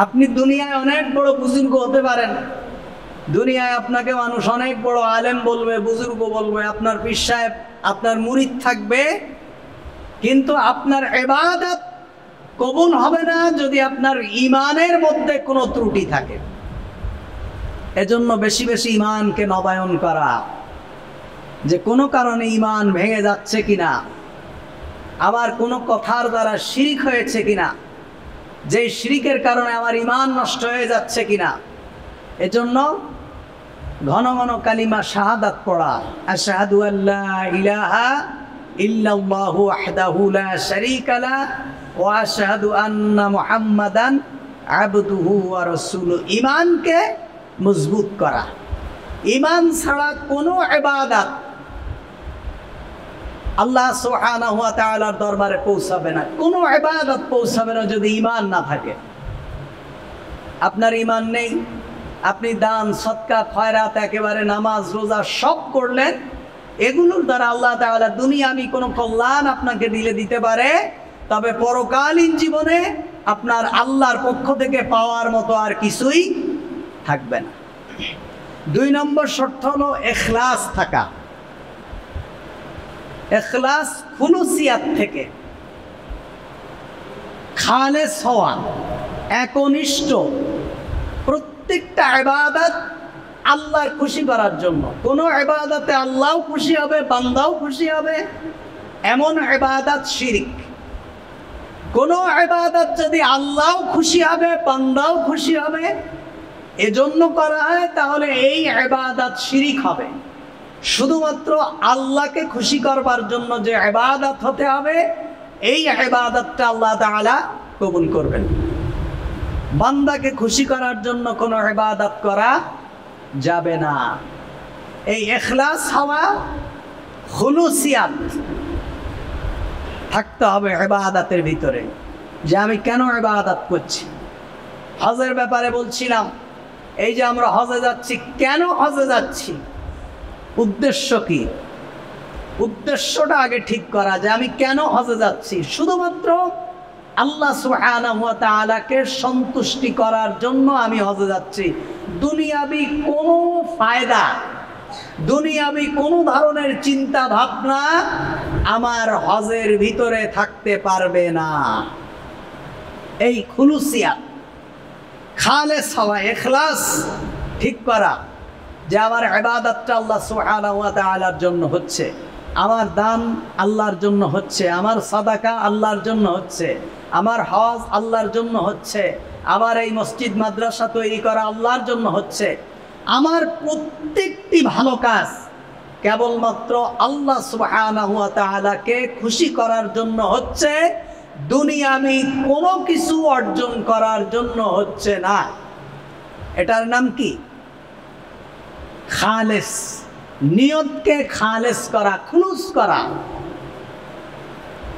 আপনি দুনিয়ায় অনেক বড় বুজুর্গ হতে পারেন, দুনিয়ায় আপনাকে মানুষ অনেক বড় আলেম বলবে, বুজুর্গ বলবে, আপনার পীর সাহেব, আপনার মুরিদ থাকবে, কিন্তু আপনার ইবাদত কবুল হবে না যদি আপনার ঈমানের মধ্যে কোনো ত্রুটি থাকে। এজন্য বেশি বেশি ঈমানকে নবায়ন করা, যে কোনো কারণে ঈমান ভেঙে যাচ্ছে কিনা, আবার কোনো কথার দ্বারা শিরক হয়েছে কিনা, যে শিরকের কারণে আমার ঈমান নষ্ট হয়ে যাচ্ছে কিনা। এজন্য ঘন ঘন কালিমা শাহাদাত পড়া, আশহাদু আল্লা ইলাহা ইল্লাল্লাহু ওয়াহদাহু লা শারীকা লাহু ওয়া আশহাদু আন্না মুহাম্মাদান আবদুহু ওয়া রাসূলুহু। ঈমানকে মজবুত করা। ঈমান ছাড়া কোনো ইবাদত আল্লাহ সুবহানাহু ওয়া তাআলার দরবারে পৌঁছাবে না, কোনো ইবাদত পৌঁছাবে না যদি ঈমান না থাকে। আপনার ঈমান নেই, আপনি দান সদকা খয়রাত একেবারে নামাজ রোজা সব করলেন, এগুলোর দ্বারা আল্লাহ তাআলা দুনিয়াবি কোনো কল্যাণ আপনাকে দিতে পারে, তবে পরকালীন জীবনে আপনার আল্লাহর পক্ষ থেকে পাওয়ার মতো আর কিছুই থাকবে না। 2 নম্বর শর্ত হলো ইখলাস থাকা। ইখলাস খুলুসিয়াত থেকে, খালেস হওয়া, একনিষ্ঠ, প্রত্যেকটা ইবাদত আল্লাহর খুশি করার জন্য। কোনো ইবাদতে আল্লাহও খুশি হবে, বান্দাও খুশি হবে, এমন ইবাদত শিরক। কোনো ইবাদত যদি আল্লাহও খুশি হবে, বান্দাও খুশি হবে এজন্য করা হয়, তাহলে এই ইবাদত শিরক হবে। শুধুমাত্র আল্লাহকে খুশি করবার জন্য যে ইবাদত হতে হবে, এই ইবাদতটা আল্লাহ তাআলা কবুল করবেন। বান্দাকে খুশি করার জন্য কোনো ইবাদত করা যাবে না। এই ইখলাস হওয়া, খুলুসিয়াত থাকতে হবে ইবাদতের ভিতরে, যে আমি কেন ইবাদত করছি। হজের ব্যাপারে বলছিলাম, এই যে আমরা হজে যাচ্ছি, কেন হজে যাচ্ছি, উদ্দেশ্য কি? উদ্দেশ্যটা আগে ঠিক করা, যে আমি কেন হজে যাচ্ছি। শুধুমাত্র আল্লাহ সুবহানাহু ওয়া তাআলাকে সন্তুষ্টি করার জন্য আমি হজে যাচ্ছি। দুনিয়াবি কোনো ফায়দা, দুনিয়াবি কোনো ধরনের চিন্তা ভাবনা আমার হজের ভিতরে থাকতে পারবে না। এই খুলুসিয়াত, খালেস হওয়া, ইখলাস ঠিক করা, যে আমার ইবাদতটা আল্লাহ সুবহানাহু ওয়া তাআলার জন্য হচ্ছে, আমার দান আল্লাহর জন্য হচ্ছে, আমার সাদাকা আল্লাহর জন্য হচ্ছে, আমার হজ আল্লাহর জন্য হচ্ছে, আমার এই মসজিদ মাদ্রাসা তৈরি করা আল্লাহর জন্য হচ্ছে। আমার প্রত্যেকটি ভালো কাজ কেবলমাত্র আল্লাহ সুবহানাহু ওয়া তাআলাকে খুশি করার জন্য হচ্ছে, দুনিয়াবি কোনো কিছু অর্জন করার জন্য হচ্ছে না। এটার নাম কি? খালেস। নিয়তকে খালেস করা, খুলুস করা।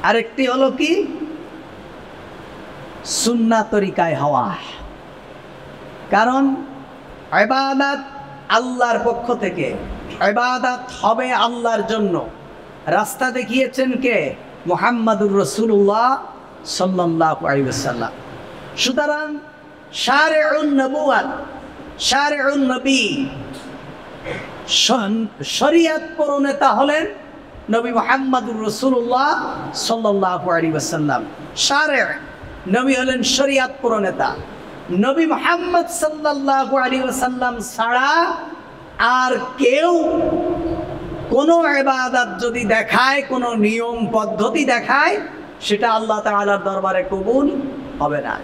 আরেকটি হলো কি? সুন্নাহ তরিকায় হওয়া। কারণ ইবাদত আল্লাহর পক্ষ থেকে, ইবাদত হবে আল্লাহর জন্য। রাস্তা দেখিয়েছেন কে? মুহাম্মাদুর রাসূলুল্লাহ সাল্লাল্লাহু আলাইহি ওয়াসাল্লাম। সুতরাং শারিউন নবুওয়াত, শারিউন নবী, শরিয়ত প্রণেতা হলেন নবী মুহাম্মাদুর রাসূলুল্লাহ সাল্লাল্লাহু আলাইহি ওয়াসাল্লাম। শারি' নবী হলেন শরিয়ত প্রণেতা। নবী মুহাম্মদ সাল্লাল্লাহু আলাইহি ওয়াসাল্লাম ছাড়া আর কেউ কোনো ইবাদত যদি দেখায়, কোনো নিয়ম পদ্ধতি দেখায়, সেটা আল্লাহ তাআলার দরবারে কবুল হবে না।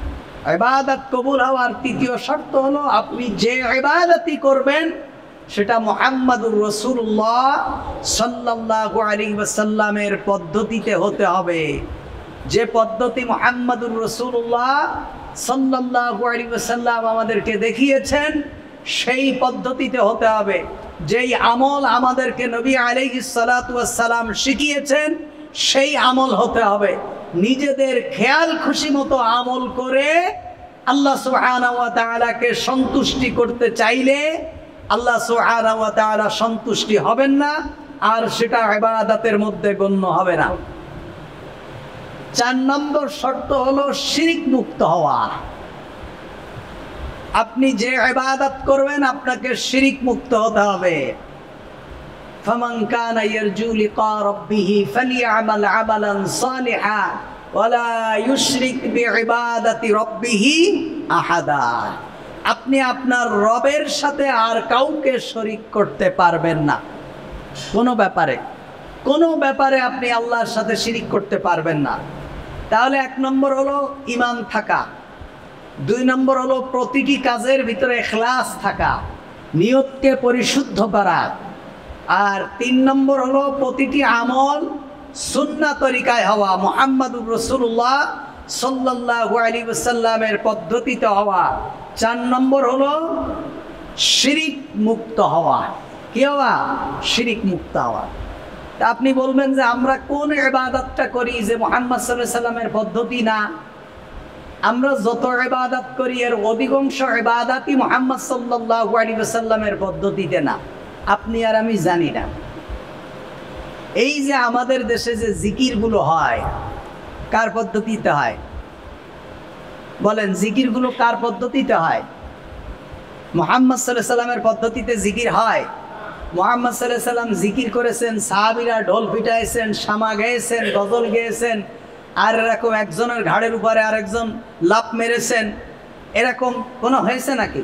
ইবাদত কবুল হওয়ার তৃতীয় শর্ত হলো, আপনি যে ইবাদতই করবেন সেটা মুহাম্মাদুর রাসূলুল্লাহ সাল্লাল্লাহু আলাইহি ওয়াসাল্লামের পদ্ধতিতে হতে হবে। যে পদ্ধতি মুহাম্মাদুর রাসূলুল্লাহ সাল্লাল্লাহু আলাইহি ওয়াসাল্লাম আমাদেরকে দেখিয়েছেন, সেই পদ্ধতিতে হতে হবে। যেই আমল আমাদেরকে নবী আলাইহিস সালাতু ওয়াস সালাম শিখিয়েছেন, সেই আমল হতে হবে। নিজেদের খেয়াল খুশি মতো আমল করে আল্লাহ সুবহানাহু ওয়া তাআলাকে সন্তুষ্টি করতে চাইলে আল্লাহ সুবহানাহু ওয়া তাআলা সন্তুষ্টি হবেন না, আর সেটা ইবাদতের মধ্যে গণ্য হবে না। 4 নম্বর শর্ত হলো শিরক মুক্ত হওয়া। আপনি যে ইবাদত করবেন আপনাকে শিরিক মুক্ত হতে হবে। ফামান কানা ইয়ারজু লিকা রাব্বিহি ফালিয়ামাল আমালান সালিহা ওয়ালা ইউশরিক বিইবাদাতি রাব্বিহি আহাদা। আপনি আপনার রবের সাথে আর কাউকে শরীক করতে পারবেন না। কোনো ব্যাপারে আপনি আল্লাহর সাথে শিরিক করতে পারবেন না। তাহলে 1 নম্বর হলো ঈমান থাকা, 2 নম্বর হলো প্রতিটি কাজের ভিতরে ইখলাস থাকা, নিয়তকে পরিশুদ্ধ করা, আর 3 নম্বর হলো প্রতিটি আমল সুন্নাহ তরিকায় হওয়া, মুহাম্মদুর রাসূলুল্লাহ সাল্লাল্লাহু আলাইহি ওয়াসাল্লামের পদ্ধতিতে হওয়া। 4 নম্বর হলো শিরিক মুক্ত হওয়া। কি হওয়া? শিরিক মুক্ত হওয়া। তা আপনি বলবেন যে আমরা কোন ইবাদতটা করি যে মুহাম্মদ সাল্লাল্লাহু আলাইহি ওয়াসাল্লামের পদ্ধতি না? আমরা যত ইবাদত করি এর অধিকাংশ ইবাদতই মুহাম্মদ সাল্লাল্লাহু আলাইহি ওয়াসাল্লামের পদ্ধতিতে না। আপনি আর আমি জানি না। এই যে আমাদের দেশে যে জিকিরগুলো হয় কার পদ্ধতিতে হয়? বলেন, জিকিরগুলো কার পদ্ধতিতে হয়? মুহাম্মদ সাল্লাল্লাহু আলাইহি ওয়াসাল্লামের পদ্ধতিতে জিকির হয়? মুহাম্মদ সাল্লাল্লাহু আলাইহি ওয়াসাল্লাম জিকির করেছেন, সাহাবীরা ঢোল পিটাইছেন, শামা গেয়েছেন, গজল গেয়েছেন, আর এরকম একজনের ঘাড়ের উপরে আরেকজন লাফ মেরেছেন, এরকম কোনো হয়েছে নাকি?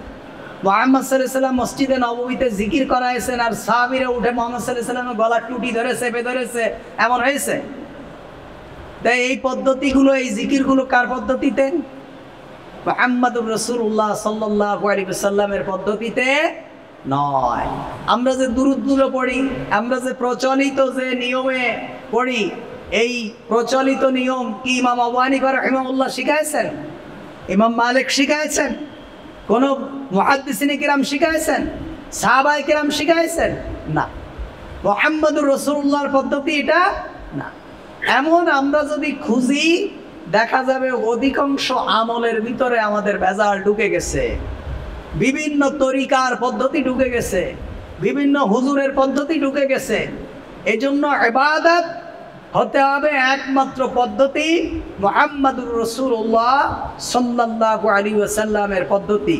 মুহাম্মদ সাল্লাল্লাহু আলাইহি ওয়াসাল্লাম মসজিদে নববীতে জিকির করাইছেন আর সাহাবীরা উঠে মুহাম্মদ সাল্লাল্লাহু আলাইহি ওয়াসাল্লামের গলা টুটি ধরে চেপে ধরেছে, এমন হয়েছে? তাই এই পদ্ধতিগুলো, এই জিকিরগুলো কার পদ্ধতিতে? মুহাম্মদুর রাসূলুল্লাহ সাল্লাল্লাহু আলাইহি ওয়াসাল্লামের পদ্ধতিতে নয়। আমরা যে দুরূদগুলো পড়ি, আমরা যে প্রচলিত যে নিয়মে পড়ি, এই প্রচলিত নিয়ম কি ইমাম আবু হানিফা রাহিমাহুল্লাহ শিখাইছেন? ইমাম মালিক শিখাইছেন? কোন মুহাদ্দিসিনে কিরাম শিখাইছেন? সাহাবায়ে কিরাম শিখাইছেন? না। মুহাম্মদুর রাসূলুল্লাহর পদ্ধতি এটা না। এমন আমরা যদি খুঁজি দেখা যাবে অধিকাংশ আমলের ভিতরে আমাদের ভেজাল ঢুকে গেছে, বিভিন্ন তরিকার পদ্ধতি ঢুকে গেছে, বিভিন্ন হুজুরের পদ্ধতি ঢুকে গেছে। এজন্য ইবাদত হতে হবে একমাত্র পদ্ধতি মুহাম্মদুর রাসূলুল্লাহ সাল্লাল্লাহু আলাইহি ওয়াসাল্লামের পদ্ধতি।